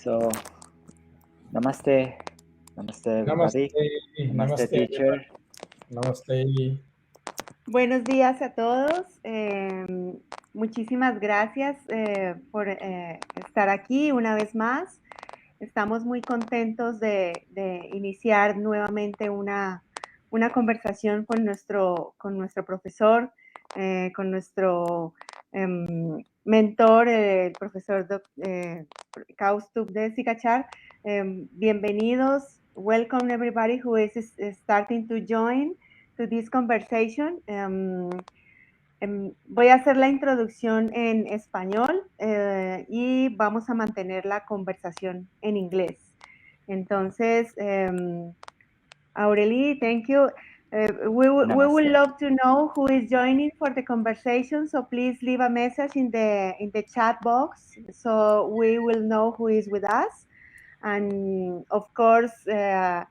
So, namaste. Namaste, everybody. Namaste, Namaste, namaste, teacher. everybody. Namaste. Buenos días a todos. Muchísimas gracias por estar aquí una vez más. Estamos muy contentos de iniciar nuevamente una conversación con nuestro profesor, con nuestro mentor, el profesor Kaustubh de Sikachar. Bienvenidos. Welcome everybody who is starting to join to this conversation. Voy a hacer la introducción en español y vamos a mantener la conversación en inglés. Entonces, Aurelie, thank you. We would love to know who is joining for the conversation, so please leave a message in the chat box so we will know who is with us. And of course, hi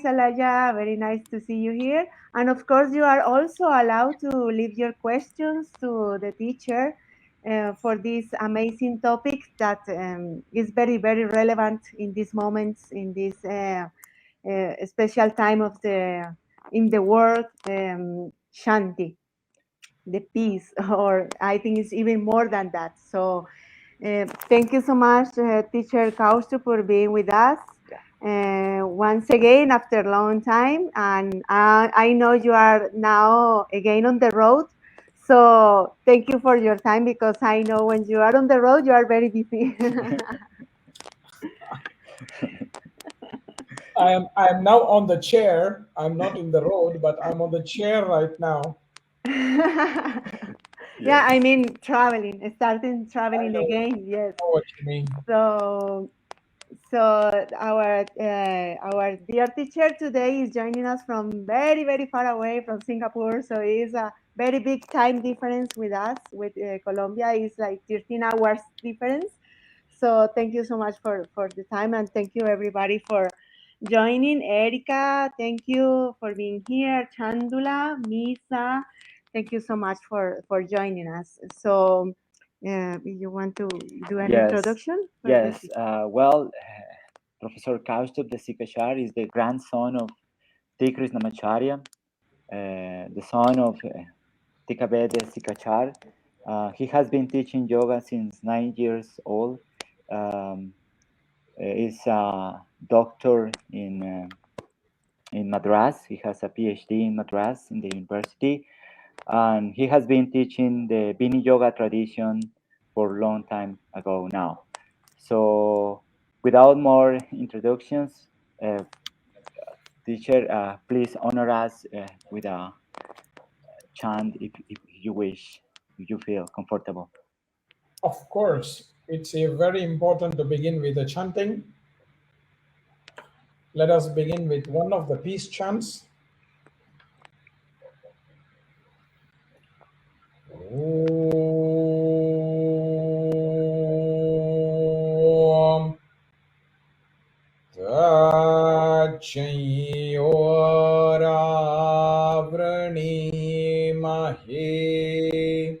Salaya, very nice to see you here. And of course, you are also allowed to leave your questions to the teacher for this amazing topic that is very, very relevant in these moments, in this special time of in the world, Shanti, the peace, or I think it's even more than that. So thank you so much, Teacher Kaustu, for being with us once again after a long time. And I know you are now again on the road. So thank you for your time, because I know when you are on the road, you are very busy. I am now on the chair. I'm not in the road, but I'm on the chair right now. Yeah, I mean starting traveling again. Yes. I know what you mean. So our dear teacher today is joining us from very, very far away from Singapore. So it's a very big time difference with us. With Colombia, it's like 13 hours difference. So thank you so much for the time, and thank you everybody for joining. Erica, thank you for being here. Chandula, Misa, thank you so much for joining us. So you want to do an introduction? Yes. Professor Kaustubh Desikachar is the grandson of T. Krishnamacharya, the son of Tikabe Desikachar. He has been teaching yoga since 9 years old. Is a doctor in Madras. He has a PhD in Madras in the university, and he has been teaching the Bini Yoga tradition for a long time ago now. So, without more introductions, teacher, please honor us with a chant if you wish, if you feel comfortable. Of course, it's very important to begin with the chanting. Let us begin with one of the peace chants. Om Tachyoravranemahe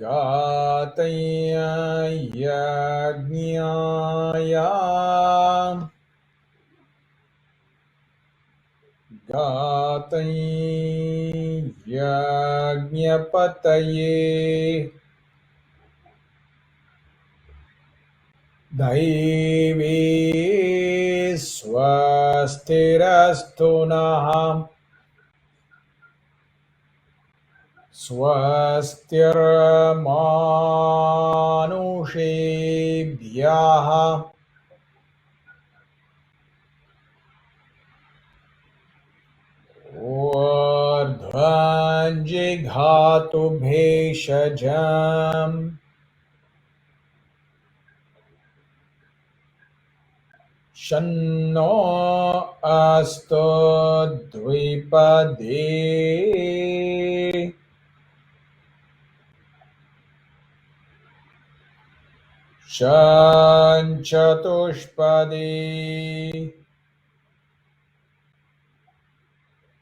Gataya Yajnaya Gataya Yajnapataye Daivi Swastirastu Naham Swastirmanushebhyaha Urdhvanjighatu bheshajam Shanno astu dvipade Shanchatushpade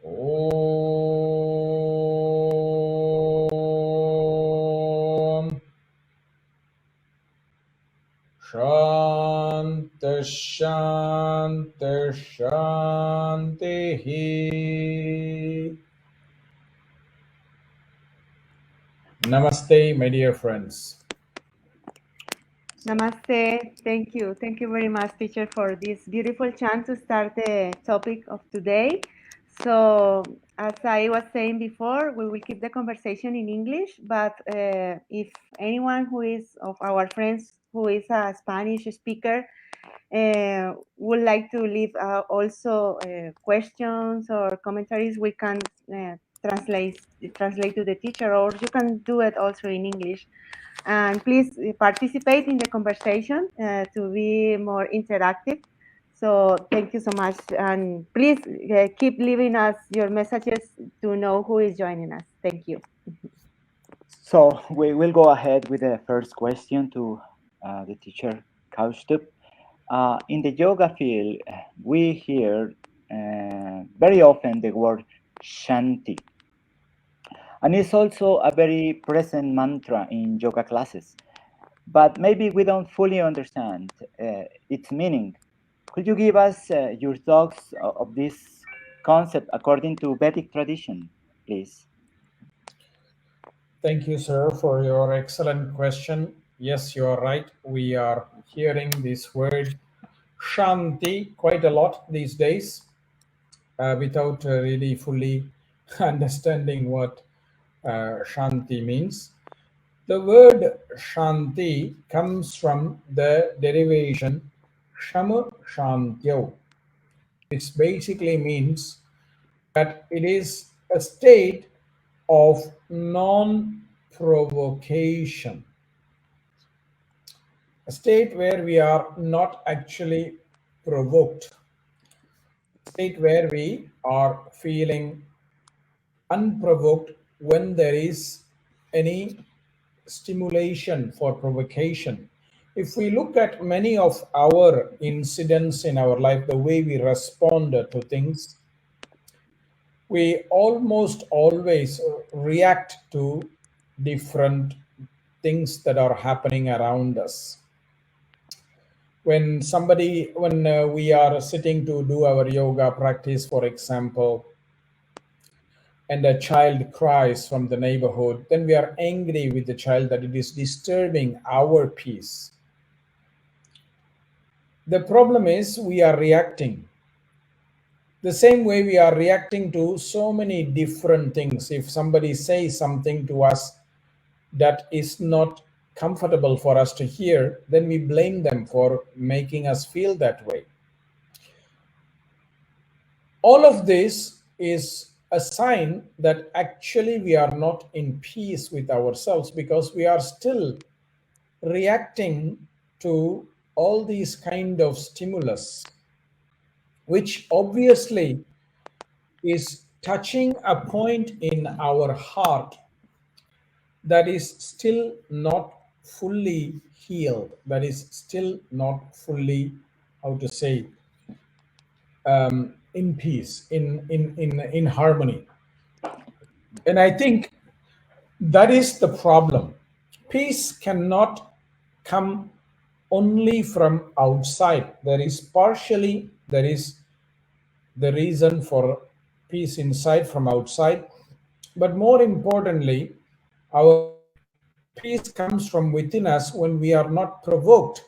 Om Shanti Shanti. Namaste, my dear friends. Namaste. Thank you. Thank you very much, teacher, for this beautiful chance to start the topic of today. So, as I was saying before, we will keep the conversation in English, but if anyone who is of our friends who is a Spanish speaker would like to leave also questions or commentaries, we can translate to the teacher, or you can do it also in English. And please participate in the conversation to be more interactive. So thank you so much. And please keep leaving us your messages to know who is joining us. Thank you. So we will go ahead with the first question to the teacher Kaustup. In the yoga field, we hear very often the word Shanti. And it's also a very present mantra in yoga classes. But maybe we don't fully understand its meaning. Could you give us your thoughts of this concept according to Vedic tradition, please? Thank you, sir, for your excellent question. Yes, you are right. We are hearing this word Shanti quite a lot these days without really fully understanding what Shanti means. The word Shanti comes from the derivation Shama Shantyo, which basically means that it is a state of non provocation, a state where we are not actually provoked, a state where we are feeling unprovoked when there is any stimulation for provocation. If we look at many of our incidents in our life, the way we respond to things, we almost always react to different things that are happening around us. When we are sitting to do our yoga practice, for example, and a child cries from the neighborhood, then we are angry with the child that it is disturbing our peace. The problem is we are reacting the same way we are reacting to so many different things. If somebody says something to us that is not comfortable for us to hear, then we blame them for making us feel that way. All of this is a sign that actually we are not in peace with ourselves, because we are still reacting to all these kind of stimulus, which obviously is touching a point in our heart that is still not fully healed, that is still not fully, how to say, in peace, in harmony. And I think that is the problem. Peace cannot come only from outside. There is the reason for peace inside from outside, but more importantly, our peace comes from within us when we are not provoked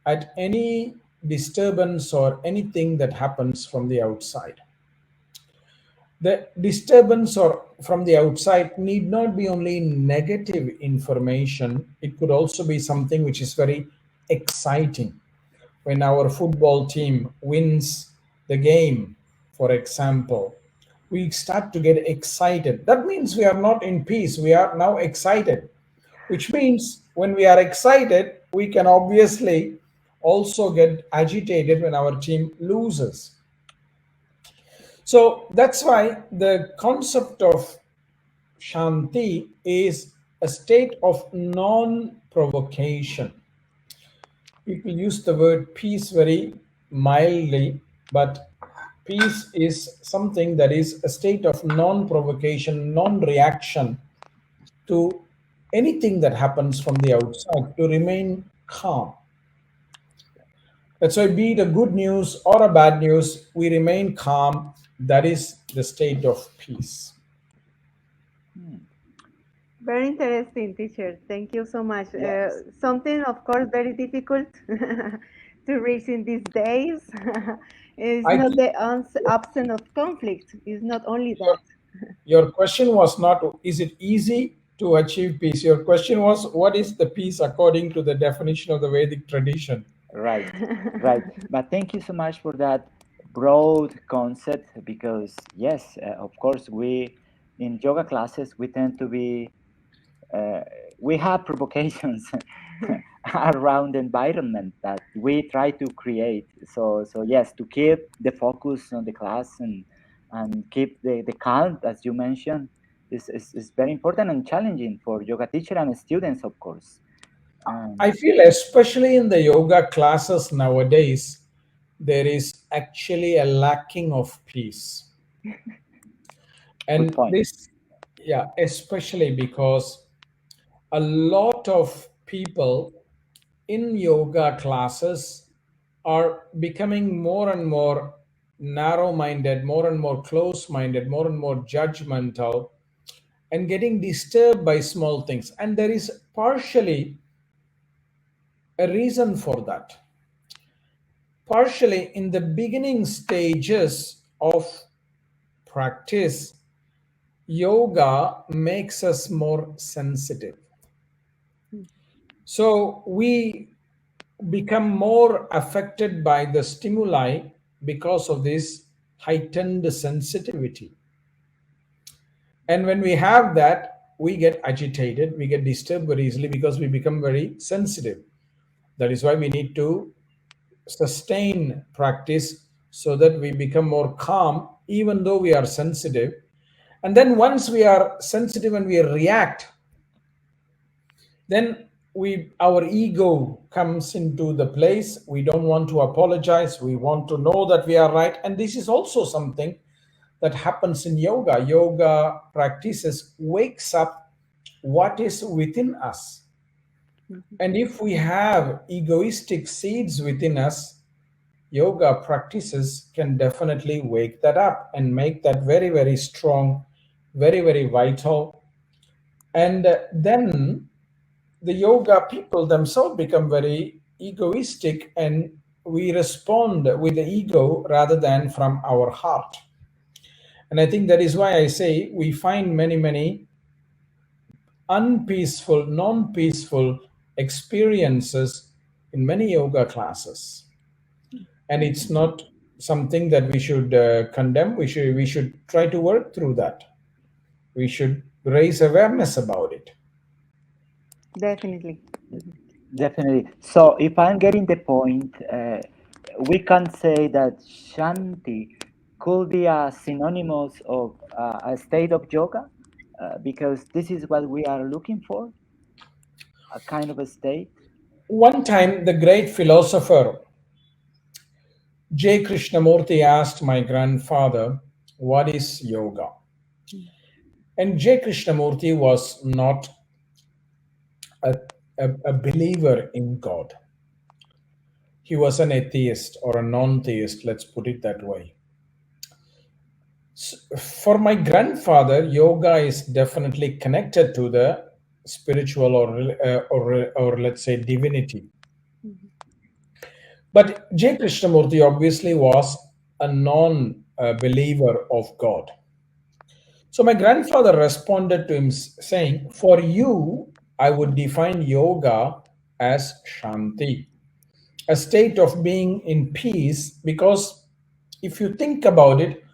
at any disturbance or anything that happens from the outside. The disturbance or from the outside need not be only negative information, it could also be something which is very exciting. When our football team wins the game, for example, we start to get excited. That means we are not in peace, we are now excited, which means when we are excited, we can obviously also get agitated when our team loses. So that's why the concept of Shanti is a state of non provocation. People use the word peace very mildly, but peace is something that is a state of non provocation, non reaction to anything that happens from the outside, to remain calm. That's why, be it a good news or a bad news, we remain calm. That is the state of peace. Hmm. Very interesting, teacher. Thank you so much. Yes. Something, of course, very difficult to reach in these days is I not think the absence of conflict. It's not only your, that. your question was not, is it easy to achieve peace? Your question was, what is the peace according to the definition of the Vedic tradition? Right, right. But thank you so much for that broad concept because, yes, of course, we in yoga classes we tend to be uh, we have provocations around the environment that we try to create. So yes, to keep the focus on the class and keep the calm, as you mentioned, is very important and challenging for yoga teacher and students, of course. I Um, feel, especially in the yoga classes nowadays, there is actually a lacking of peace. good And point. this, yeah, especially because a lot of people in yoga classes are becoming more and more narrow minded, more and more close minded, more and more judgmental, and getting disturbed by small things. And there is partially a reason for that. Partially in the beginning stages of practice, yoga makes us more sensitive. So we become more affected by the stimuli because of this heightened sensitivity. And when we have that, we get agitated, we get disturbed very easily because we become very sensitive. That is why we need to sustain practice so that we become more calm, even though we are sensitive. And then once we are sensitive and we react, then we our ego comes into the place. We don't want to apologize, we want to know that we are right. And this is also something that happens in yoga. Yoga practices wakes up what is within us. And if we have egoistic seeds within us, yoga practices can definitely wake that up and make that very, very strong, very, very vital. And then the yoga people themselves become very egoistic, and we respond with the ego rather than from our heart. And I think that is why I say we find many, many unpeaceful, non peaceful experiences in many yoga classes. And it's not something that we should condemn. We should try to work through that. We should raise awareness about it. Definitely. Mhm. Definitely. So, if I'm getting the point, we can say that Shanti could be a synonymous of a state of yoga, because this is what we are looking for, a kind of a state. One time, the great philosopher J. Krishnamurti asked my grandfather, "What is yoga?" And J. Krishnamurti was not a, a believer in God. He was an atheist or a non theist, let's put it that way. For my grandfather, yoga is definitely connected to the spiritual or let's say divinity. Mhm. But J. Krishnamurti obviously was a non believer of God. So my grandfather responded to him saying, "For you, I would define yoga as Shanti, a state of being in peace, because if you think about it,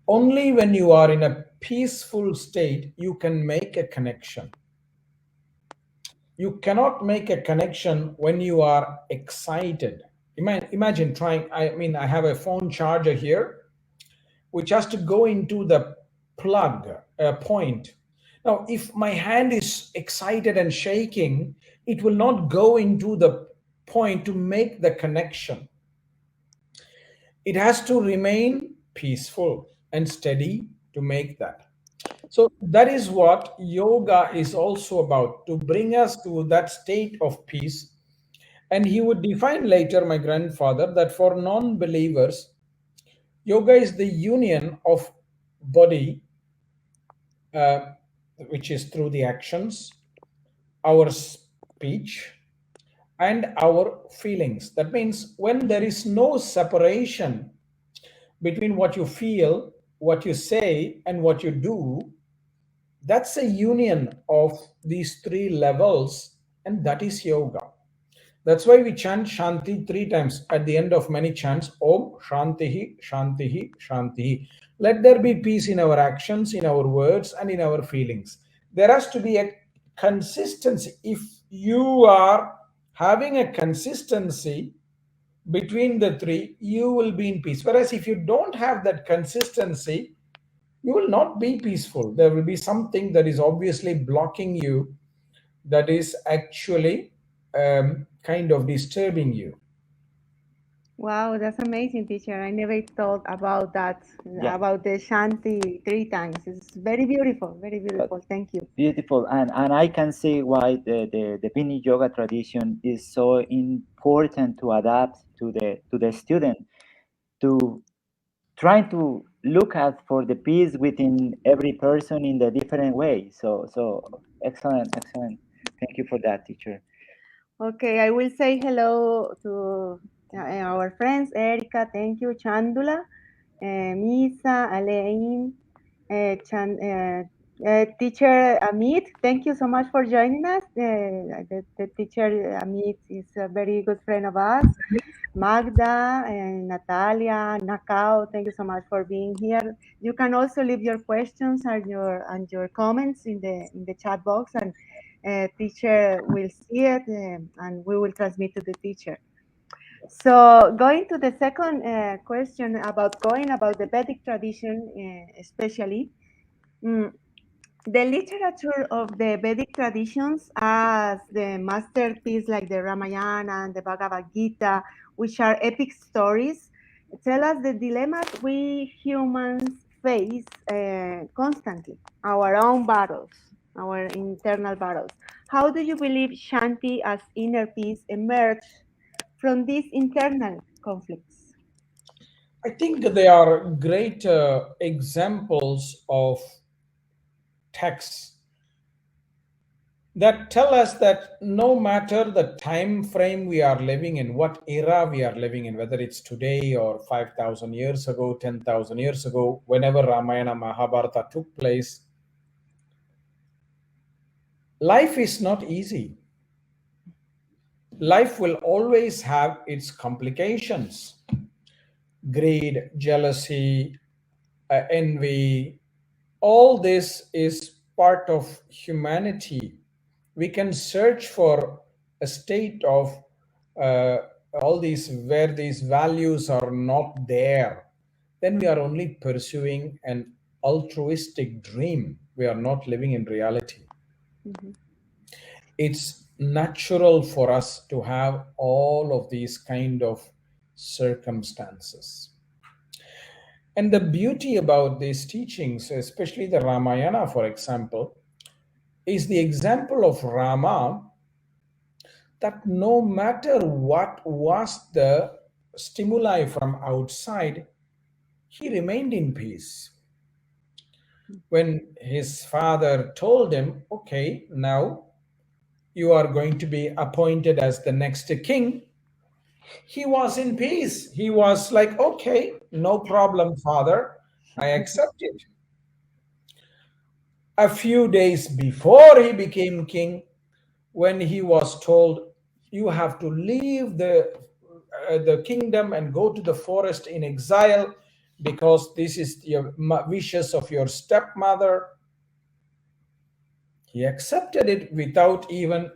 only when you are in a peaceful state, you can make a connection. You cannot make a connection when you are excited. Imagine trying, I mean, I have a phone charger here which has to go into the plug point. Now, if my hand is excited and shaking, it will not go into the point to make the connection. It has to remain peaceful and steady to make that. So, that is what yoga is also about, to bring us to that state of peace. And he would define later, my grandfather, that for non believers, yoga is the union of body, uh, which is through the actions, our speech, and our feelings. That means when there is no separation between what you feel, what you say, and what you do, that's a union of these three levels, and that is yoga. That's why we chant Shanti three times at the end of many chants. Om Shantihi, Shantihi, Shantihi. Let there be peace in our actions, in our words, and in our feelings. There has to be a consistency. If you are having a consistency between the three, you will be in peace. Whereas if you don't have that consistency, you will not be peaceful. There will be something that is obviously blocking you, that is actually kind of disturbing you. Wow, that's amazing, teacher. I never thought about that, Yeah, about the Shanti three times. It's very beautiful, very but beautiful. Thank you. beautiful, and I can see why the Bini yoga tradition is so important to adapt to the student, to trying to look at for the peace within every person in the different way. So excellent, excellent. Thank you for that, teacher. Okay, I will say hello to our friends, Erica, thank you, Chandula, Misa, Alain, teacher Amit, thank you so much for joining us. The teacher Amit is a very good friend of us. Magda and Natalia, Nakao, thank you so much for being here. You can also leave your questions and your comments in the chat box, and teacher will see it, and we will transmit to the teacher. So going to the second question about going about the Vedic tradition, especially. mm, the literature of the Vedic traditions, as the masterpiece like the Ramayana and the Bhagavad Gita, which are epic stories, tell us the dilemmas we humans face constantly, our own battles, our internal battles. How do you believe Shanti as inner peace emerge from these internal conflicts? I think they are great examples of texts that tell us that no matter the time frame we are living in, what era we are living in, whether it's today or 5,000 years ago, 10,000 years ago, whenever Ramayana Mahabharata took place, life is not easy. Life will always have its complications: greed, jealousy, envy. All this is part of humanity. We can search for a state of uh, all these where these values are not there. Then we are only pursuing an altruistic dream. We are not living in reality. Mhm. It's natural for us to have all of these kind of circumstances. And the beauty about these teachings, especially the Ramayana, for example, is the example of Rama, that no matter what was the stimuli from outside, he remained in peace. When his father told him, okay, now you are going to be appointed as the next king, he was in peace. He was like, okay, no problem, father, I accept it. A few days before he became king, when he was told, you have to leave the kingdom and go to the forest in exile because this is your wishes of your stepmother, he accepted it without even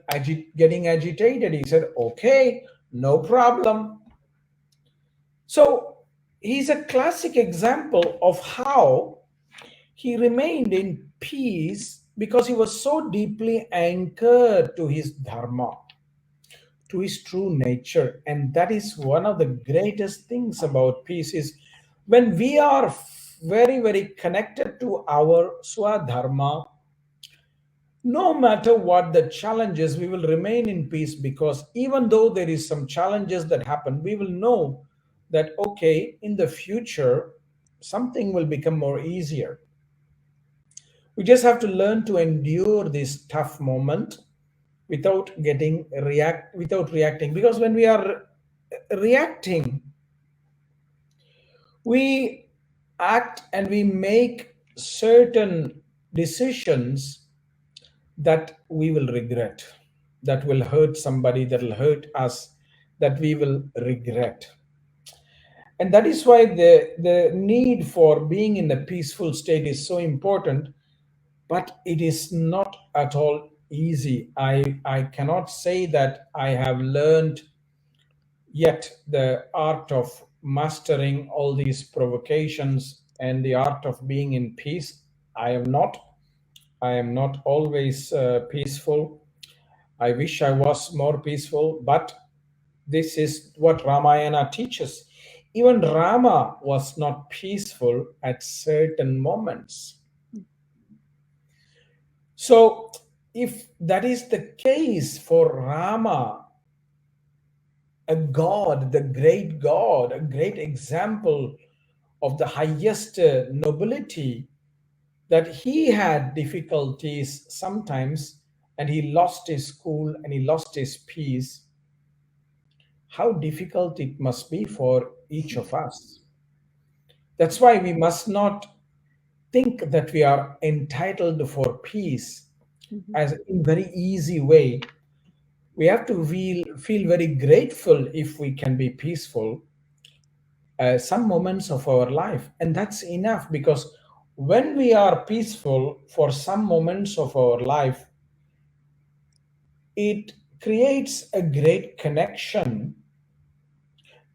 getting agitated. He said, okay, no problem. So he's a classic example of how he remained in peace because he was so deeply anchored to his dharma, to his true nature. And that is one of the greatest things about peace, is when we are very, very connected to our swadharma, No matter what the challenges, we will remain in peace, because even though there is some challenges that happen, we will know that okay, in the future something will become more easier. We just have to learn to endure this tough moment without reacting, because when we are reacting, we act and we make certain decisions that we will regret, that will hurt somebody, that will hurt us, that we will regret. And that is why the need for being in a peaceful state is so important, but it is not at all easy. I cannot say that I have learned yet the art of mastering all these provocations and the art of being in peace. I am not. I am not always peaceful. I wish I was more peaceful, but this is what Ramayana teaches. Even Rama was not peaceful at certain moments. So, if that is the case for Rama, a god, the great god, a great example of the highest nobility, that he had difficulties sometimes and he lost his cool and he lost his peace, how difficult it must be for each of us. That's why we must not think that we are entitled for peace Mhm. as in very easy way. We have to feel very grateful if we can be peaceful some moments of our life, and that's enough, because when we are peaceful for some moments of our life, it creates a great connection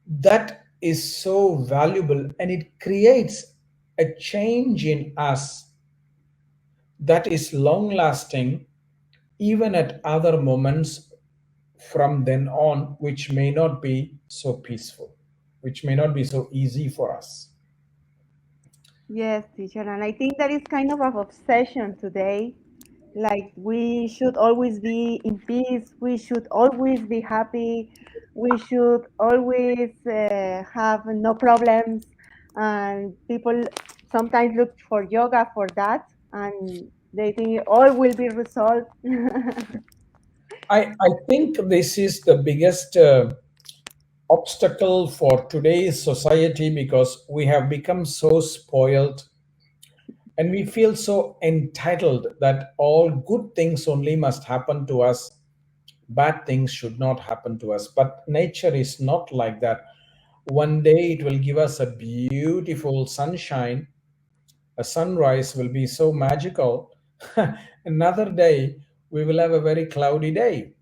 that is so valuable, and it creates a change in us that is long lasting, even at other moments from then on, which may not be so peaceful, which may not be so easy for us. Yes, teacher, and I think that is kind of an obsession today. Like we should always be in peace. We should always be happy. We should always have no problems. And people sometimes look for yoga for that, and they think all will be resolved. I think this is the biggest obstacle for today's society, because we have become so spoiled and we feel so entitled that all good things only must happen to us, bad things should not happen to us. But nature is not like that. One day it will give us a beautiful sunshine, a sunrise will be so magical. Another day we will have a very cloudy day.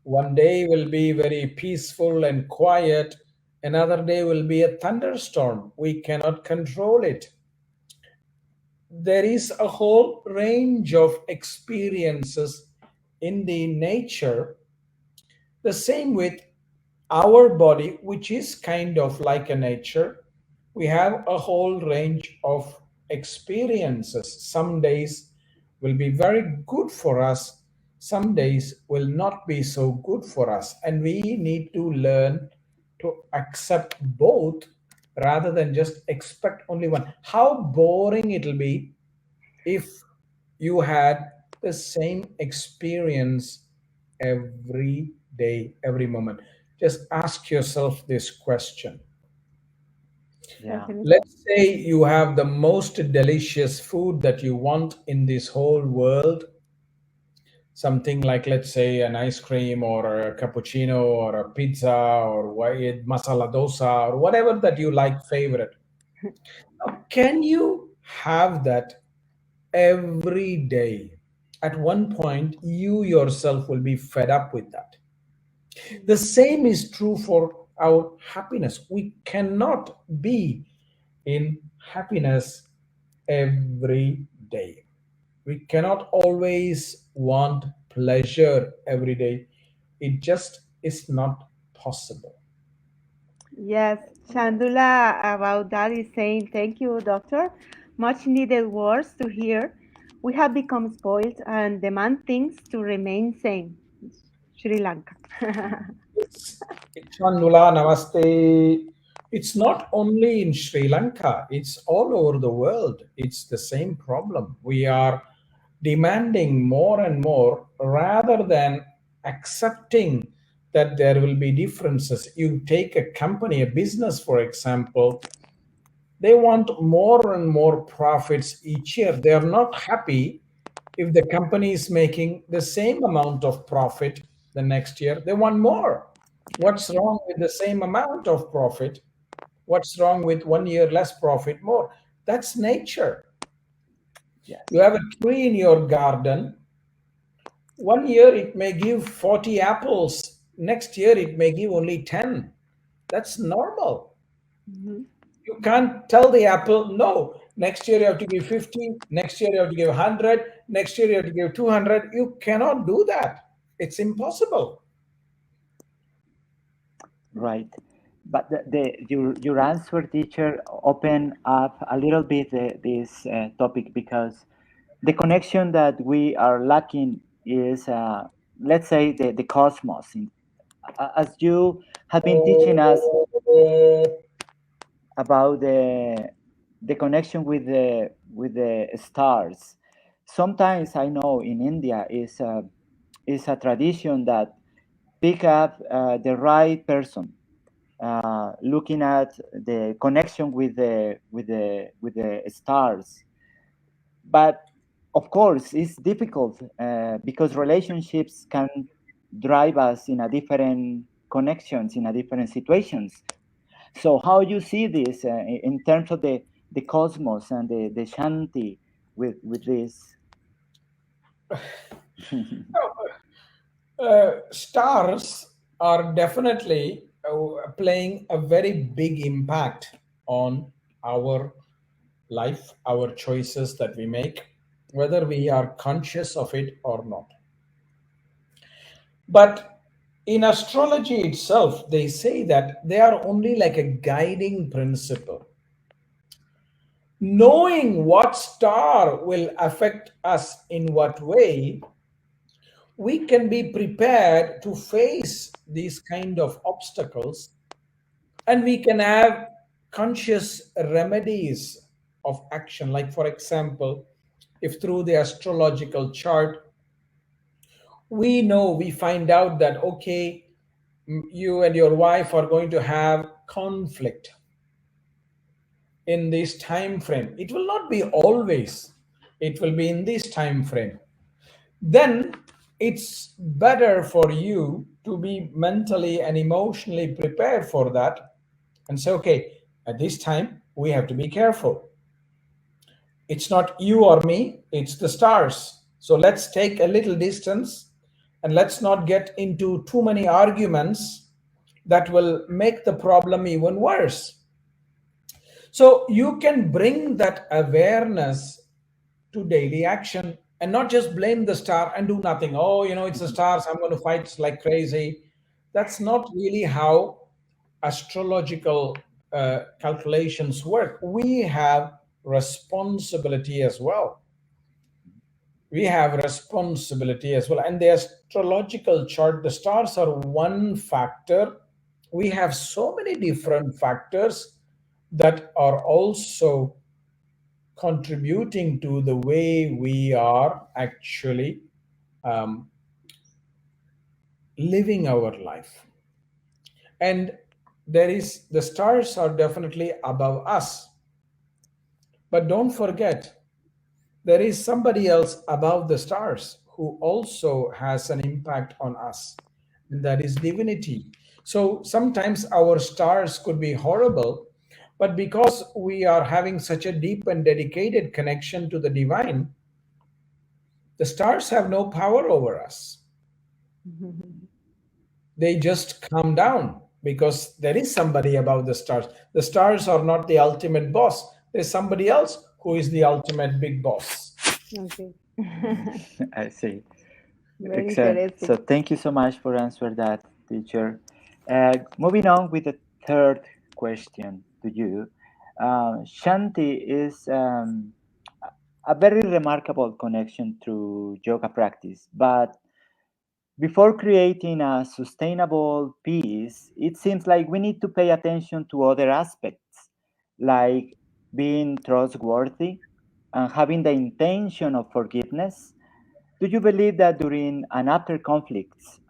One day will be very peaceful and quiet, another day will be a thunderstorm. We cannot control it. There is a whole range of experiences in the nature. The same with our body, which is kind of like a nature. We have a whole range of experiences. Some days will be very good for us, some days will not be so good for us, and we need to learn to accept both rather than just expect only one. How boring it'll be if you had the same experience every day, every moment. Just ask yourself this question. Yeah. Definitely. Let's say you have the most delicious food that you want in this whole world, something like, let's say, an ice cream or a cappuccino or a pizza or masala dosa or whatever that you like favorite. Now, can you have that every day? At one point, you yourself will be fed up with that. The same is true for our happiness. We cannot be in happiness every day. We cannot always want pleasure every day. It just is not possible. Yes, Chandula about that is saying thank you, doctor. Much needed words to hear. We have become spoiled and demand things to remain sane. Sri Lanka. Chandula, namaste. It's not only in Sri Lanka, it's all over the world. It's the same problem. We are demanding more and more rather than accepting that there will be differences. You take a company, a business, for example, they want more and more profits each year. They are not happy if the company is making the same amount of profit the next year. They want more. What's wrong with the same amount of profit? What's wrong with 1 year less profit more? That's nature. Yes. You have a tree in your garden. 1 year it may give 40 apples. Next year it may give only 10. That's normal. Mhm. You can't tell the apple, no, next year you have to give 50, next year you have to give 100, next year you have to give 200. You cannot do that. It's impossible. Right. But your answer, teacher, open up a little bit this topic, because the connection that we are lacking is, let's say, the cosmos. As you have been teaching us about the connection with the stars. Sometimes I know in India is a tradition that pick up the right person, looking at the connection with the stars. But of course, it's difficult because relationships can drive us in a different connections in a different situations. So how you see this in terms of the cosmos and the Shanti with this? Stars are definitely playing a very big impact on our life, our choices that we make, whether we are conscious of it or not. But in astrology itself, they say that they are only like a guiding principle. Knowing what star will affect us in what way, we can be prepared to face these kind of obstacles, and we can have conscious remedies of action. Like, for example, if through the astrological chart we know, we find out that, okay, you and your wife are going to have conflict in this time frame, it will not be always, it will be in this time frame, then it's better for you to be mentally and emotionally prepared for that and say, okay, at this time we have to be careful. It's not you or me, it's the stars. So let's take a little distance and let's not get into too many arguments that will make the problem even worse. So you can bring that awareness to daily action and not just blame the star and do nothing. Oh, it's the stars, I'm going to fight like crazy. That's not really how astrological calculations work. We have responsibility as well. We have responsibility as well. And the astrological chart, the stars are one factor. We have so many different factors that are also contributing to the way we are actually um, living our life. And the stars are definitely above us. But don't forget, there is somebody else above the stars who also has an impact on us, and that is divinity. So sometimes our stars could be horrible, but because we are having such a deep and dedicated connection to the divine, the stars have no power over us. They just calm down because there is somebody above the stars. The stars are not the ultimate boss. There's somebody else who is the ultimate big boss. Okay. I see. Very Excellent. So interesting. thank you so much for answering that, teacher. Moving on with the third question to you. Shanti is a very remarkable connection through yoga practice. But before creating a sustainable peace, it seems like we need to pay attention to other aspects, like being trustworthy and having the intention of forgiveness. Do you believe that during and after conflicts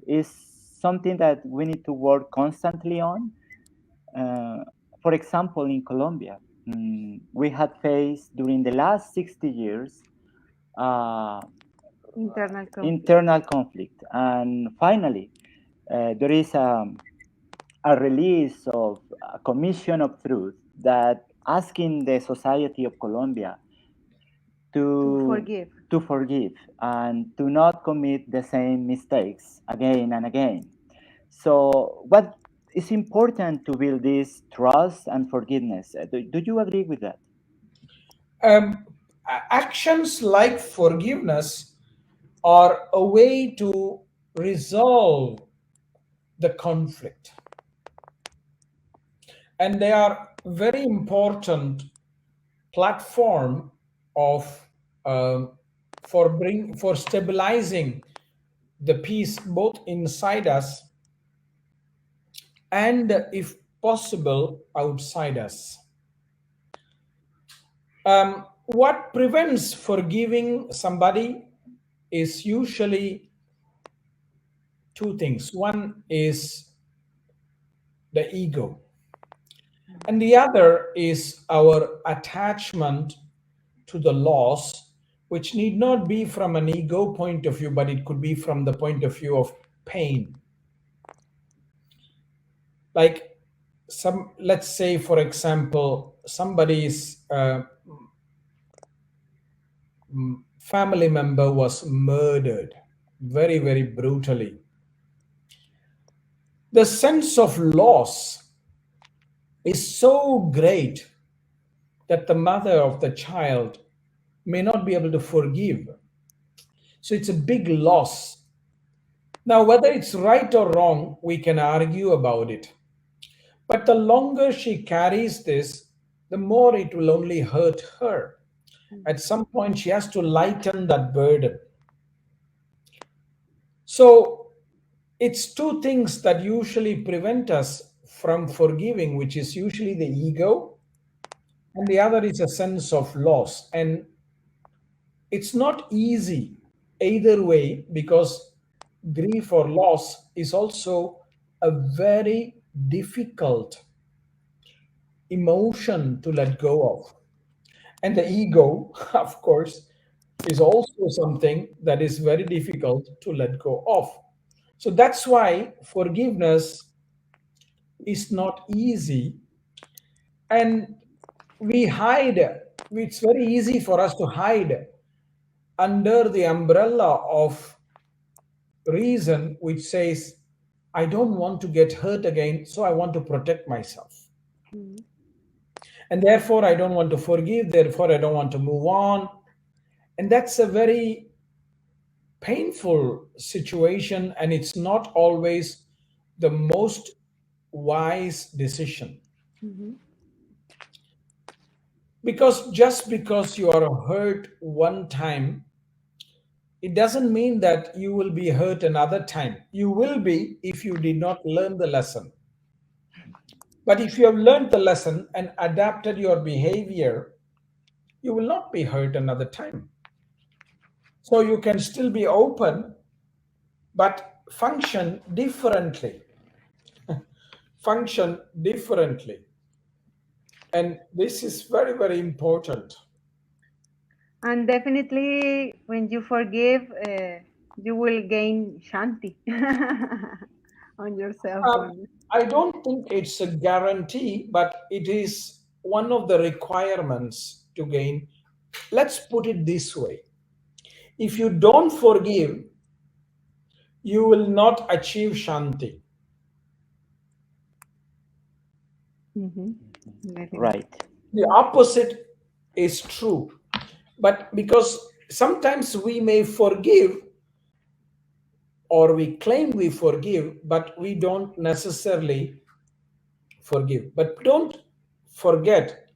is something that we need to work constantly on? Uh, for example, in Colombia, we had faced during the last 60 years uh, Internal conflict. internal conflict. And finally, there is a release of a commission of truth that asking the society of Colombia To to forgive. to forgive and to not commit the same mistakes again and again. So, what is important to build this trust and forgiveness? Do you agree with that? Um, Actions like forgiveness are a way to resolve the conflict, and they are very important platform of um, for stabilizing the peace both inside us and, if possible, outside us. What prevents forgiving somebody is usually two things. One is the ego, and the other is our attachment to the loss, which need not be from an ego point of view, but it could be from the point of view of pain. Like, let's say, for example, somebody's family member was murdered very, very brutally. The sense of loss is so great that the mother of the child may not be able to forgive. So it's a big loss. Now, whether it's right or wrong, we can argue about it. But the longer she carries this, the more it will only hurt her. At some point, she has to lighten that burden. So it's two things that usually prevent us from forgiving, which is usually the ego, and the other is a sense of loss. And it's not easy either way, because grief or loss is also a very difficult emotion to let go of. And the ego, of course, is also something that is very difficult to let go of. So that's why forgiveness is not easy. And we hide, it's very easy for us to hide under the umbrella of reason which says, I don't want to get hurt again, so I want to protect myself. Mhm. And therefore, I don't want to forgive, therefore, I don't want to move on. And that's a very painful situation, and it's not always the most wise decision. Mhm. Because just because you are hurt one time, it doesn't mean that you will be hurt another time. You will be if you did not learn the lesson. But if you have learned the lesson and adapted your behavior, you will not be hurt another time. So you can still be open, but function differently. Function differently. And this is very, very important. And definitely, when you forgive, you will gain Shanti on yourself. Um, I don't think it's a guarantee, but it is one of the requirements to gain. Let's put it this way: if you don't forgive, you will not achieve Shanti. Mhm. Definitely. Right. The opposite is true. But because sometimes we may forgive, or we claim we forgive, but we don't necessarily forgive. But don't forget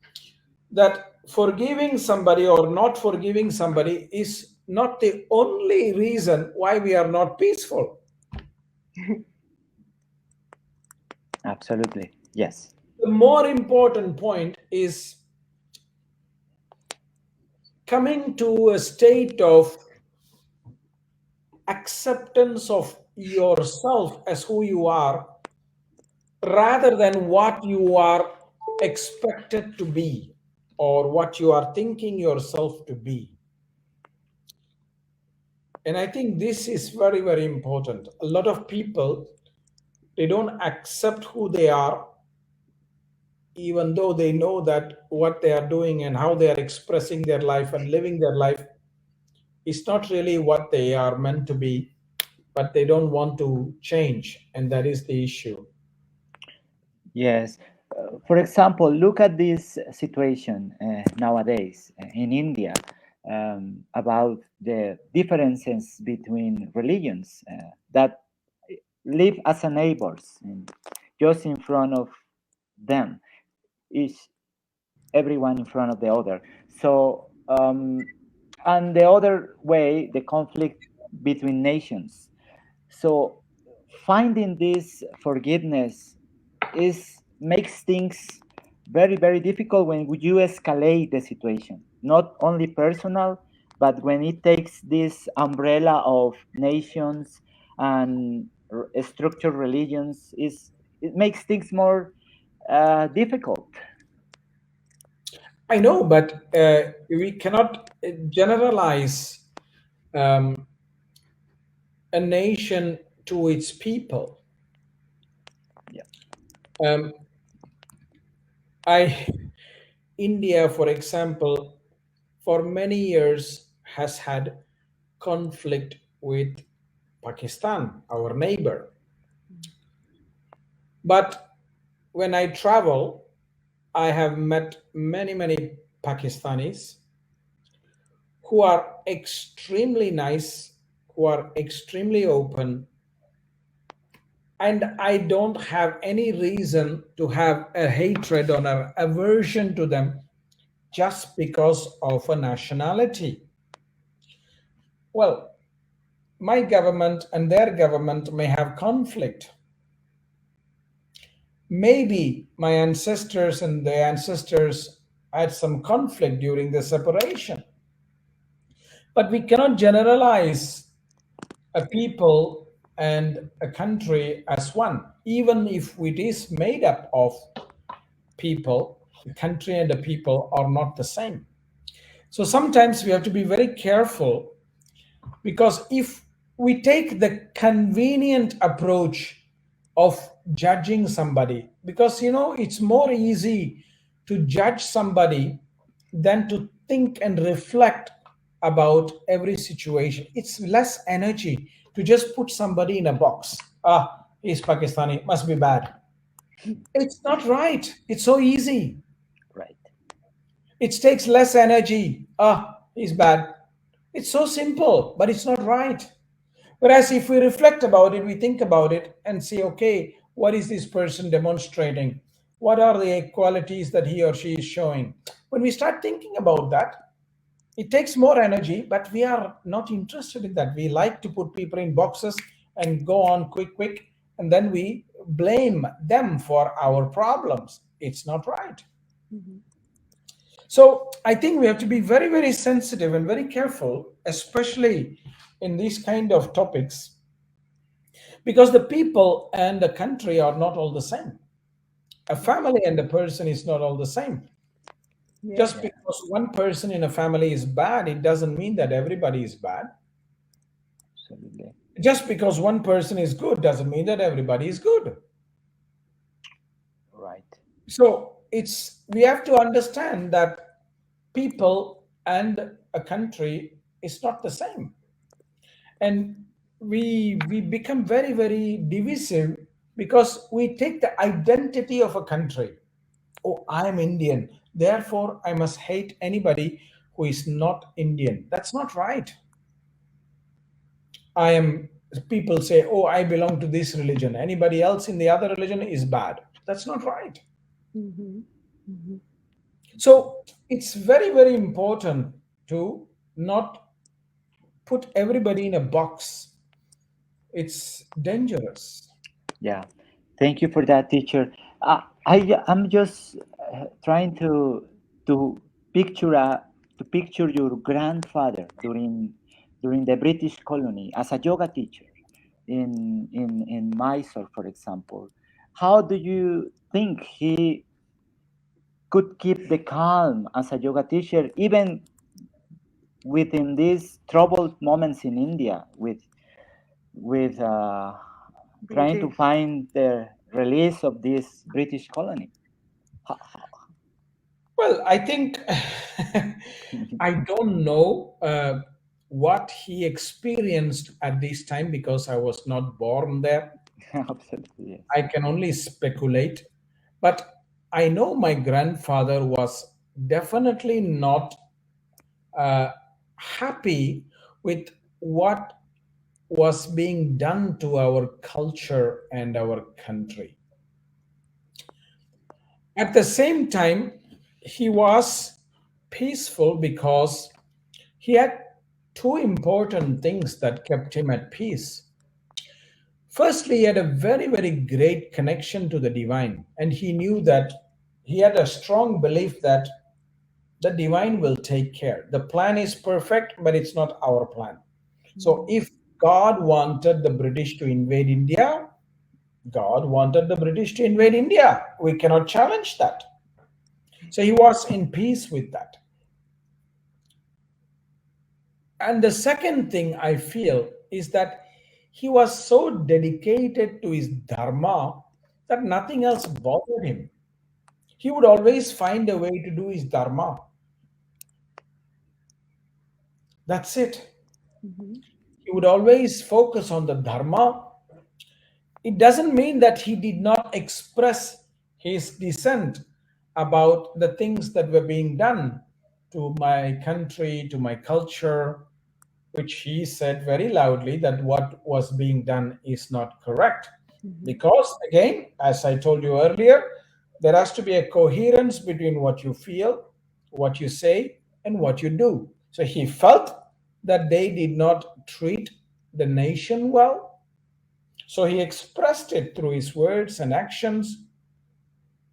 that forgiving somebody or not forgiving somebody is not the only reason why we are not peaceful. Absolutely. Yes. The more important point is coming to a state of acceptance of yourself as who you are rather than what you are expected to be or what you are thinking yourself to be. And I think this is very, very important. A lot of people, they don't accept who they are, even though they know that what they are doing and how they are expressing their life and living their life is not really what they are meant to be, but they don't want to change. And that is the issue. Yes. For example, look at this situation nowadays in India about the differences between religions that live as a neighbors and just in front of them, each everyone in front of the other. So and the other way, the conflict between nations. So finding this forgiveness is makes things very difficult when you escalate the situation, not only personal, but when it takes this umbrella of nations and structured religions, is it makes things more difficult. I know, but we cannot generalize um, a nation to its people. Yeah. Um, I, India, for example, for many years has had conflict with Pakistan, our neighbor. But when I travel, I have met many Pakistanis who are extremely nice, who are extremely open, and I don't have any reason to have a hatred or an aversion to them just because of a nationality. Well, my government and their government may have conflict. Maybe my ancestors and their ancestors had some conflict during the separation. But we cannot generalize a people and a country as one, even if it is made up of people. The country and the people are not the same. So sometimes we have to be very careful, because if we take the convenient approach of judging somebody, because it's more easy to judge somebody than to think and reflect about every situation. It's less energy to just put somebody in a box. Ah, he's Pakistani, must be bad. It's not right. It's so easy. Right. It takes less energy. Ah, he's bad. It's so simple, but it's not right. Whereas if we reflect about it, we think about it and say, okay, what is this person demonstrating? What are the qualities that he or she is showing? When we start thinking about that, it takes more energy, but we are not interested in that. We like to put people in boxes and go on quick, and then we blame them for our problems. It's not right. Mhm. So I think we have to be very sensitive and very careful, especially in these kind of topics, because the people and the country are not all the same. A family and a person is not all the same. Yes. Just Yeah. because one person in a family is bad, it doesn't mean that everybody is bad. Absolutely. Just because one person is good doesn't mean that everybody is good. Right. So it's we have to understand that people and a country is not the same. And we become very divisive because we take the identity of a country. Oh, I am Indian, therefore I must hate anybody who is not Indian. That's not right. I am People say, oh, I belong to this religion, anybody else in the other religion is bad. That's not right. Mhm. Mhm. So It's very, very important to not put everybody in a box. It's dangerous. Yeah, thank you for that, teacher. I'm just trying to picture to picture your grandfather during the British colony as a yoga teacher in Mysore, for example. How do you think he could keep the calm as a yoga teacher, even within these troubled moments in India, with trying to British. find the release of this British colony? Well, I think I don't know what he experienced at this time because I was not born there. Absolutely, yes. I can only speculate. But I know my grandfather was definitely not uh, happy with what was being done to our culture and our country. At the same time, he was peaceful because he had two important things that kept him at peace. Firstly, he had a very, very great connection to the divine, and he knew that he had a strong belief that the divine will take care. The plan is perfect, but it's not our plan. So, Mhm. if God wanted the British to invade India, God wanted the British to invade India. We cannot challenge that. So, he was in peace with that. And the second thing I feel is that he was so dedicated to his dharma that nothing else bothered him. He would always find a way to do his dharma. That's it. Mhm. He would always focus on the dharma. It doesn't mean that he did not express his dissent about the things that were being done to my country, to my culture, which he said very loudly that what was being done is not correct. Mhm. Because, again, as I told you earlier, there has to be a coherence between what you feel, what you say, and what you do. So he felt that they did not treat the nation well. So he expressed it through his words and actions,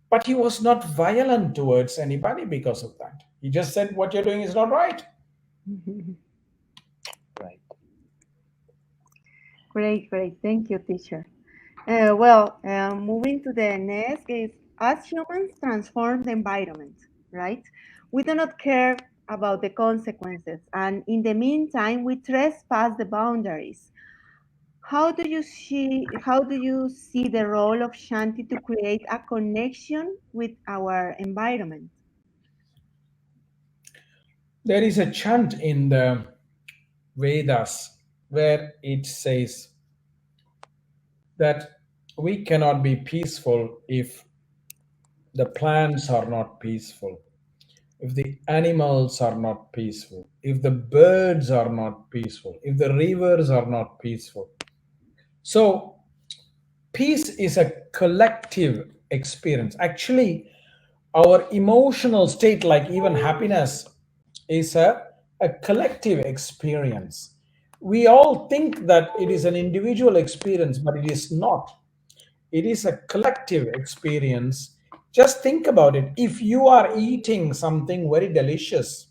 but he was not violent towards anybody because of that. He just said, what you're doing is not right. Mhm. Right. Great, great. Thank you, teacher. Well, moving to the next is as humans transform the environment, right? We do not care about the consequences, and in the meantime, we trespass the boundaries. How do you see the role of Shanti to create a connection with our environment? There is a chant in the Vedas where it says that we cannot be peaceful if the plants are not peaceful, if the animals are not peaceful, if the birds are not peaceful, if the rivers are not peaceful. So, peace is a collective experience. Actually, our emotional state, like even happiness, is a collective experience. We all think that it is an individual experience, but it is not. It is a collective experience. Just think about it. If you are eating something very delicious,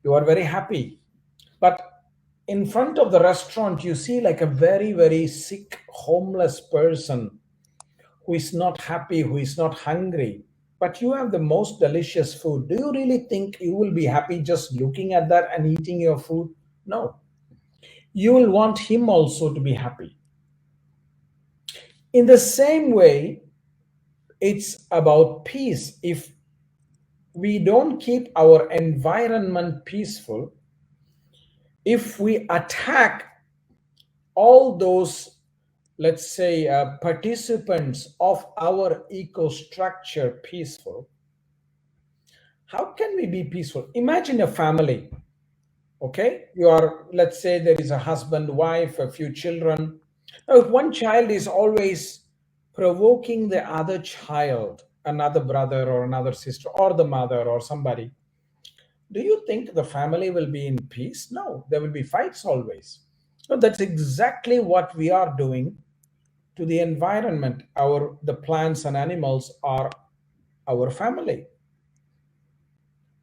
you are very happy. But in front of the restaurant, you see like a very, very sick, homeless person who is not happy, who is not hungry. But you have the most delicious food. Do you really think you will be happy just looking at that and eating your food? No. You will want him also to be happy. In the same way, it's about peace. If we don't keep our environment peaceful, if we attack all those, let's say, participants of our eco structure peaceful, how can we be peaceful? Imagine a family, okay? You are, let's say, there is a husband, wife, a few children. Now, if one child is always provoking the other child, another brother or another sister or the mother or somebody, do you think the family will be in peace? No, there will be fights always. So that's exactly what we are doing to the environment. Our the plants and animals are our family.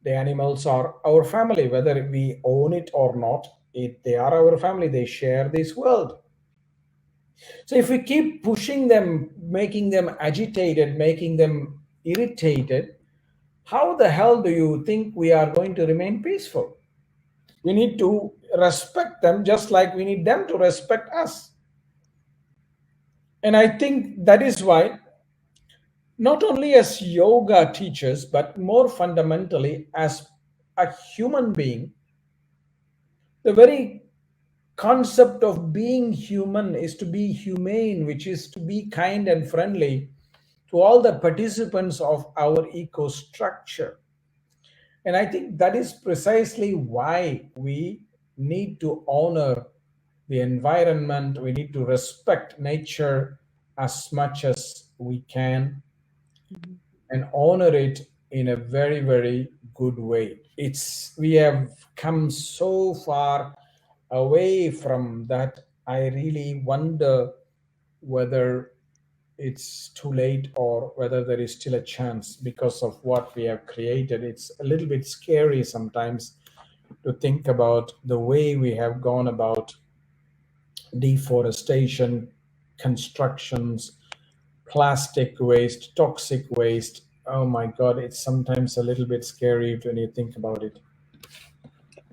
The animals are our family, whether we own it or not. They are our family. They share this world. So if we keep pushing them, making them agitated, making them irritated, how the hell do you think we are going to remain peaceful? We need to respect them just like we need them to respect us. And I think that is why, not only as yoga teachers, but more fundamentally as a human being, the very concept of being human is to be humane, which is to be kind and friendly to all the participants of our eco structure. And I think that is precisely why we need to honor the environment, we need to respect nature as much as we can Mhm. and honor it in a very, very good way. We have come so far away from that. I really wonder whether it's too late or whether there is still a chance because of what we have created. It's a little bit scary sometimes to think about the way we have gone about deforestation, constructions, plastic waste, toxic waste. Oh my God, it's sometimes a little bit scary when you think about it.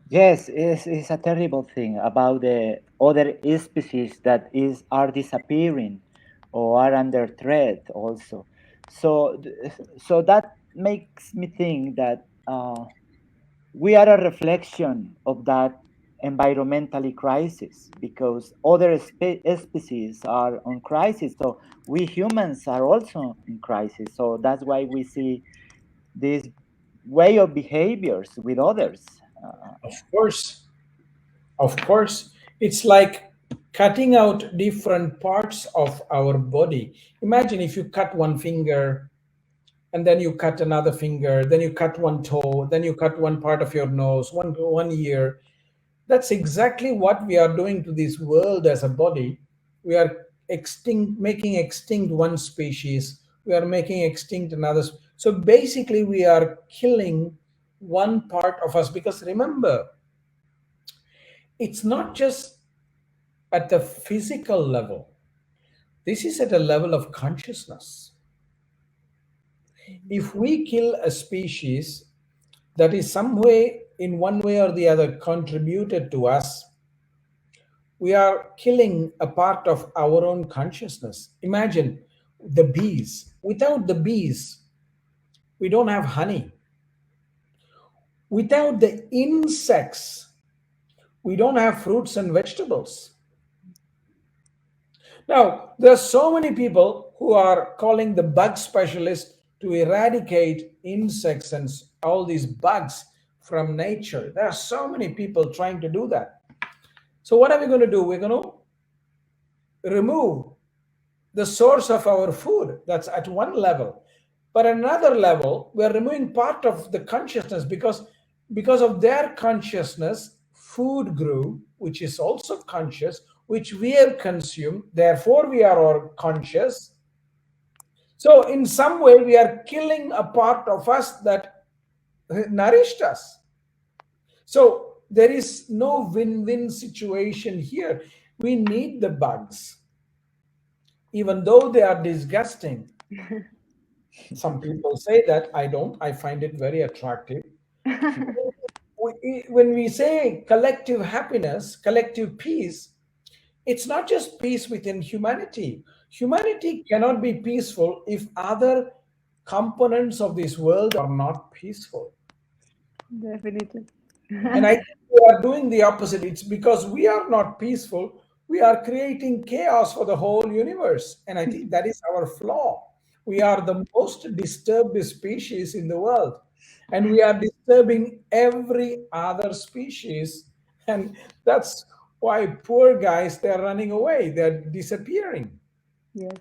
Yes, it's a terrible thing about the other species that are disappearing or are under threat also. So that makes me think that we are a reflection of that environmentally crisis because other species are on crisis. So we humans are also in crisis. So that's why we see this way of behaviors with others. Of course, of course, it's like cutting out different parts of our body. Imagine if you cut one finger and then you cut another finger, then you cut one toe, then you cut one part of your nose, one ear. That's exactly what we are doing to this world as a body. We are making extinct one species. We are making extinct another. So basically, we are killing one part of us because remember, it's not just at the physical level. This is at a level of consciousness. Mhm. If we kill a species that is some way, in one way or the other, contributed to us, we are killing a part of our own consciousness. Imagine the bees. Without the bees, we don't have honey. Without the insects, we don't have fruits and vegetables. Now, there are so many people who are calling the bug specialist to eradicate insects and all these bugs from nature. There are so many people trying to do that. So, what are we going to do? We're going to remove the source of our food. That's at one level. But another level, we are removing part of the consciousness because of their consciousness, food grew, which is also conscious, which we have consumed. Therefore, we are all conscious. So, in some way, we are killing a part of us that nourished us. So, there is no win win situation here. We need the bugs, even though they are disgusting. Some people say that. I don't. I find it very attractive. When we say collective happiness, collective peace, it's not just peace within humanity. Humanity cannot be peaceful if other components of this world are not peaceful. Definitely. And I think we are doing the opposite. It's because we are not peaceful, we are creating chaos for the whole universe. And I think that is our flaw. We are the most disturbed species in the world. And we are disturbing every other species. And that's why poor guys, they're running away, they're disappearing. Yes,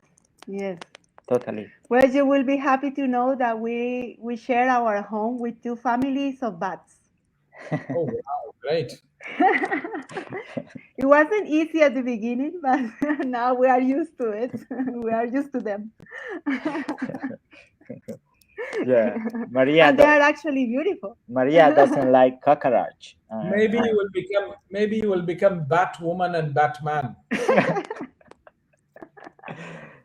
yes. Totally. Well, you will be happy to know that we share our home with two families of bats. Oh, wow, great. It wasn't easy at the beginning, but now we are used to it. We are used to them. Yeah, Maria And they do- are actually beautiful. Maria doesn't like cockroach, Maybe you will become Batwoman and Batman.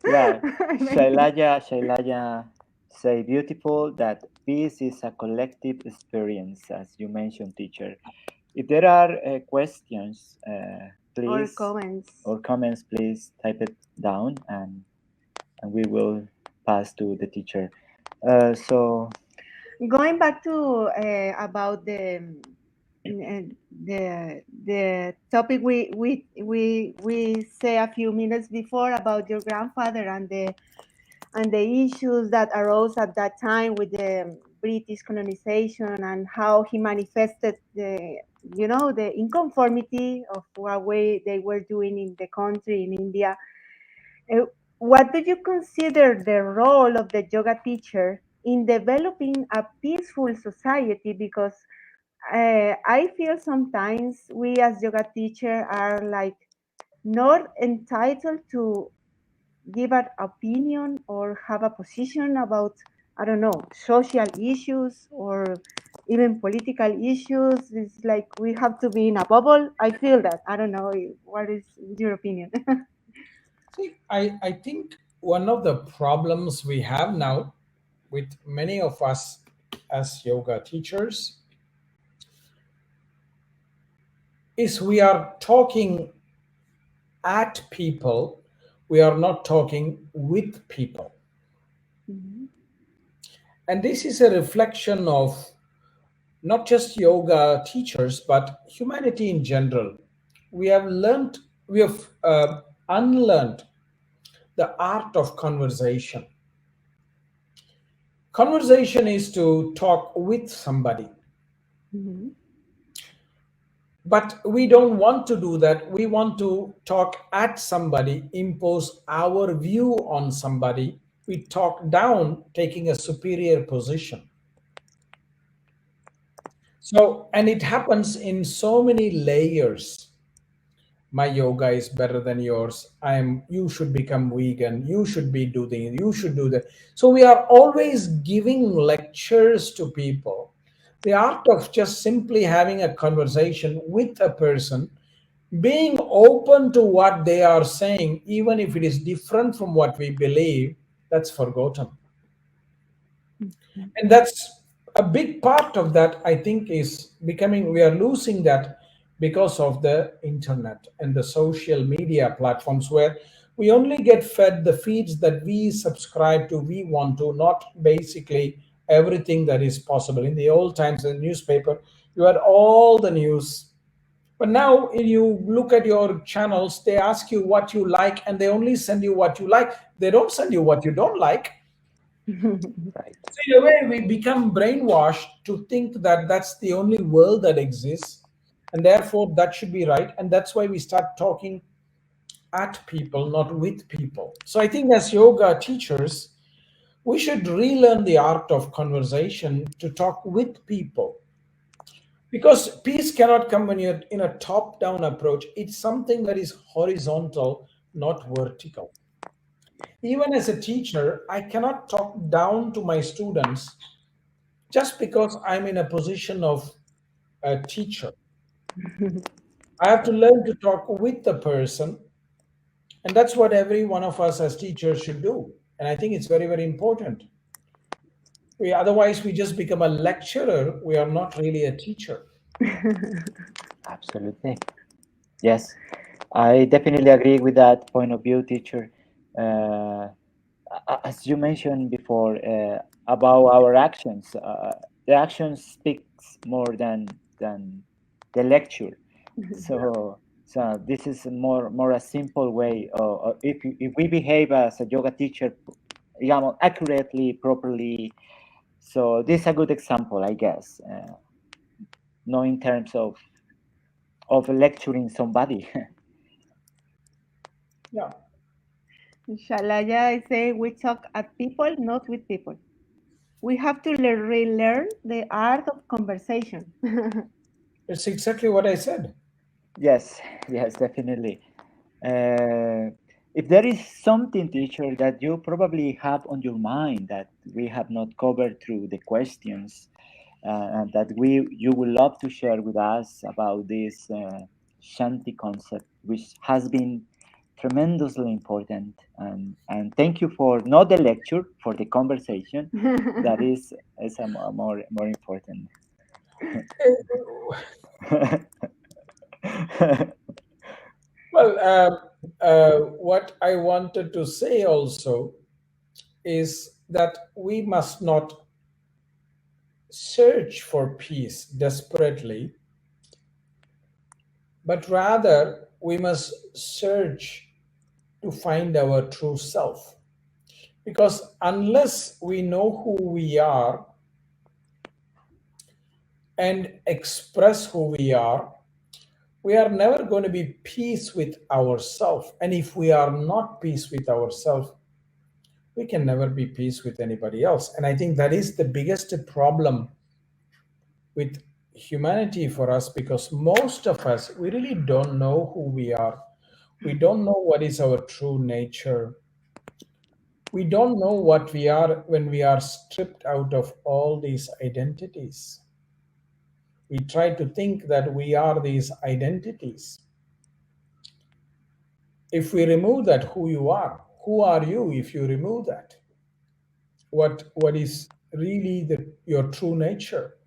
yeah, Maybe. Shailaya say beautiful that peace is a collective experience, as you mentioned, teacher. If there are questions, Or please, comments. or comments, please type it down, and we will pass to the teacher. So, Going back to about the topic we say a few minutes before about your grandfather and the issues that arose at that time with the British colonization and how he manifested the inconformity of what way they were doing in the country in India. Uh, what do you consider the role of the yoga teacher in developing a peaceful society? Because I feel sometimes we as yoga teacher are like not entitled to give an opinion or have a position about, I don't know, social issues or even political issues. It's like we have to be in a bubble. I feel that. I don't know. What is your opinion? See, I think one of the problems we have now with many of us as yoga teachers is we are talking at people, we are not talking with people. Mhm. And this is a reflection of not just yoga teachers, but humanity in general. We have learned, we have unlearned the art of conversation. Conversation is to talk with somebody, Mhm. but we don't want to do that. We want to talk at somebody, impose our view on somebody. We talk down, taking a superior position. So, and it happens in so many layers. My yoga is better than yours. You should become vegan. You should be doing, you should do that. So we are always giving lectures to people. The art of just simply having a conversation with a person, being open to what they are saying, even if it is different from what we believe, that's forgotten. And that's a big part of that, I think, is becoming, we are losing that because of the internet and the social media platforms where we only get fed the feeds that we subscribe to, we want to, not basically everything that is possible. In the old times, in the newspaper, you had all the news. But now, if you look at your channels, they ask you what you like and they only send you what you like. They don't send you what you don't like. right. So in a way, we become brainwashed to think that that's the only world that exists, and therefore that should be right. And that's why we start talking at people, not with people. So I think as yoga teachers, we should relearn the art of conversation to talk with people. Because peace cannot come when you're in a top down approach. It's something that is horizontal, not vertical. Even as a teacher, I cannot talk down to my students just because I'm in a position of a teacher. I have to learn to talk with the person, and that's what every one of us as teachers should do. And I think it's very, very important. Otherwise, we just become a lecturer. We are not really a teacher. Absolutely. Yes, I definitely agree with that point of view, teacher. Uh, as you mentioned before about our actions, the action speaks more than the lecture. So this is more a simple way. If we behave as a yoga teacher, digamos, accurately, properly, so this is a good example, I guess. No, in terms of lecturing somebody. Yeah. Shalaya, I say we talk at people, not with people. We have to relearn the art of conversation. It's exactly what I said. Yes, yes, definitely. Uh, if there is something, teacher, that you probably have on your mind that we have not covered through the questions, and that you would love to share with us about this Shanti concept, which has been tremendously important. And thank you for not the lecture, for the conversation. That is a more important. Well, what I wanted to say also is that we must not search for peace desperately, but rather we must search to find our true self. Because unless we know who we are and express who we are never going to be peace with ourselves. And if we are not peace with ourselves, we can never be peace with anybody else. And I think that is the biggest problem with humanity for us, because most of us, we really don't know who we are. We don't know what is our true nature. We don't know what we are when we are stripped out of all these identities. We try to think that we are these identities. If we remove that, who are you if you remove that? What is really your true nature?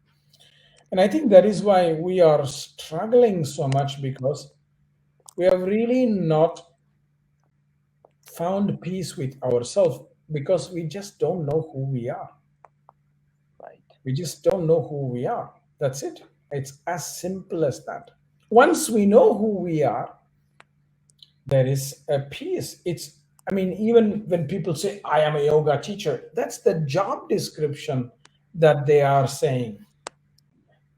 And I think that is why we are struggling so much, because we have really not found peace with ourselves, because we just don't know who we are. Right. We just don't know who we are. That's it. It's as simple as that. Once we know who we are, there is a peace. I mean, even when people say, I am a yoga teacher, that's the job description that they are saying.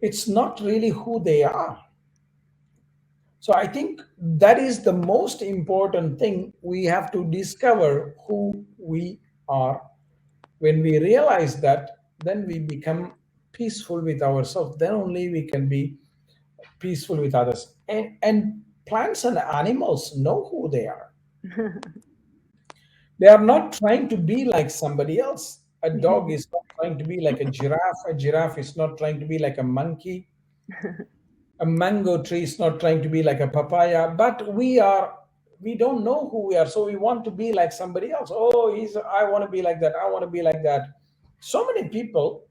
It's not really who they are. So I think that is the most important thing. We have to discover who we are. When we realize that, then we become peaceful with ourselves. Then only we can be peaceful with others. And plants and animals know who they are. They are not trying to be like somebody else. A dog is not trying to be like a giraffe. A giraffe is not trying to be like a monkey. A mango tree is not trying to be like a papaya. But we don't know who we are. So we want to be like somebody else. Oh, I want to be like that. I want to be like that. So many people,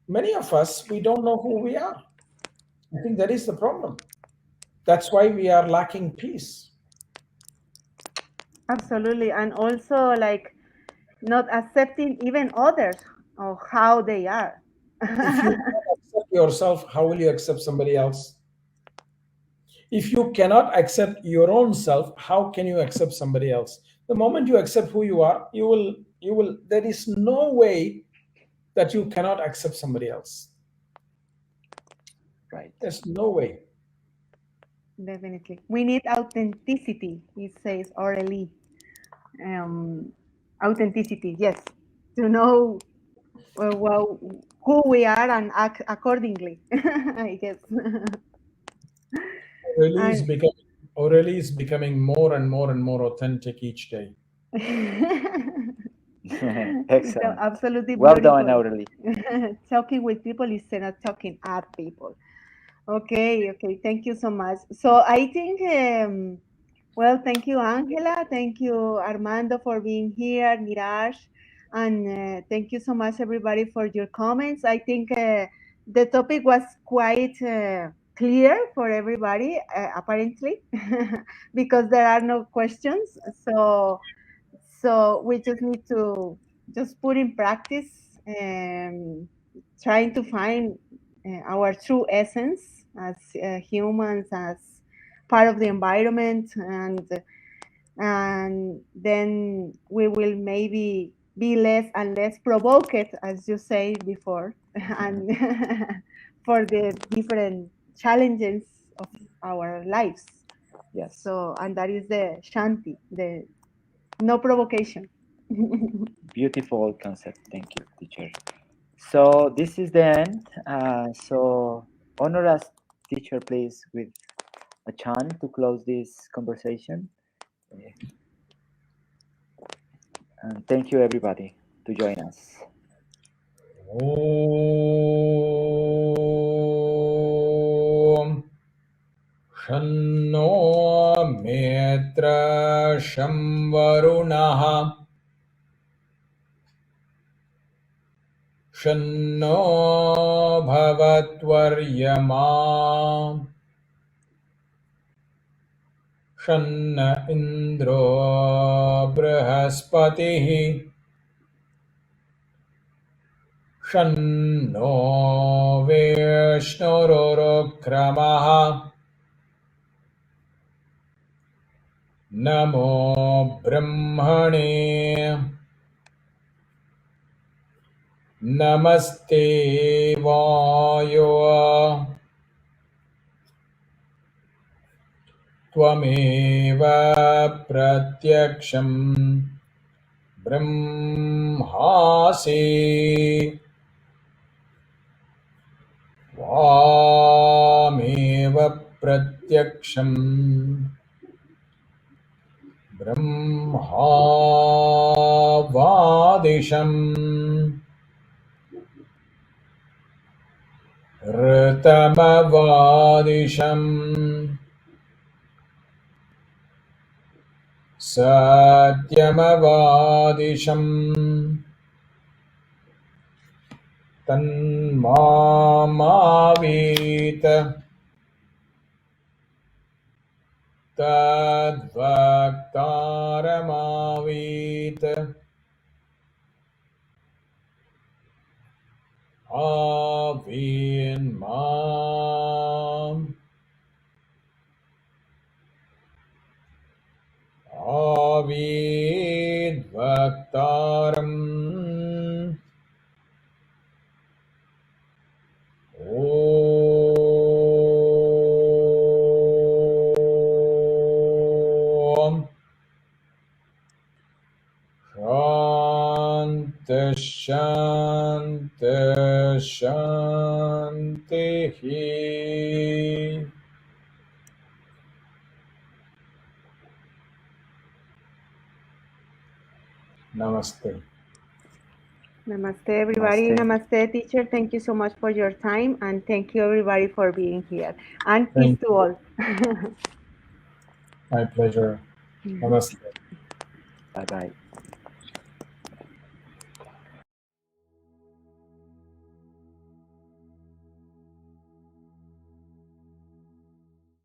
many of us, we don't know who we are. I think that is the problem. That's why we are lacking peace. Absolutely. And also, like, not accepting even others or how they are. If you cannot accept yourself, how will you accept somebody else? If you cannot accept your own self, how can you accept somebody else? The moment you accept who you are, there is no way that you cannot accept somebody else. Right. There's no way. Definitely. We need authenticity, it says orally. Authenticity, yes. To know well, who we are and act accordingly, I guess. Aurelie is And becoming Aurelie is becoming more and more and more authentic each day. it's Excellent. absolutely Well done, beautiful. Aurelie. Talking with people instead of talking at people. Okay, okay. Thank you so much. So I think, well, thank you, Angela. Thank you, Armando, for being here, Miraj. And thank you so much, everybody, for your comments. I think the topic was quite clear for everybody, apparently, because there are no questions. So we just need to just put in practice, trying to find our true essence as humans, as part of the environment, and then we will maybe be less and less provoked, as you said before, and for the different challenges of our lives. Yes. So, and that is the Shanti, the No provocation. Beautiful concept. Thank you, teacher. So this is the end. So honor us, teacher, please, with a chant to close this conversation. And thank you, everybody, to join us. Om Shanno Mitra Sham Varunaha Shanno Bhavatvaryama Shanna Indro Brihaspatihi Shanno Vishnurokramaha Namo Brahmane Namaste Vayo Tvameva Pratyaksham Brahmasi Tvameva Pratyaksham Brahmavadisham Ritamavadisham Satyamavadisham Tanmamavita Tadvaktaramavita Avinmam Avidvaktaram Om Shanti Shanti Shanti Namaste. Namaste, everybody. Namaste. Namaste, teacher. Thank you so much for your time, and thank you, everybody, for being here. And peace Thank to you. all. My pleasure. Namaste. Bye bye.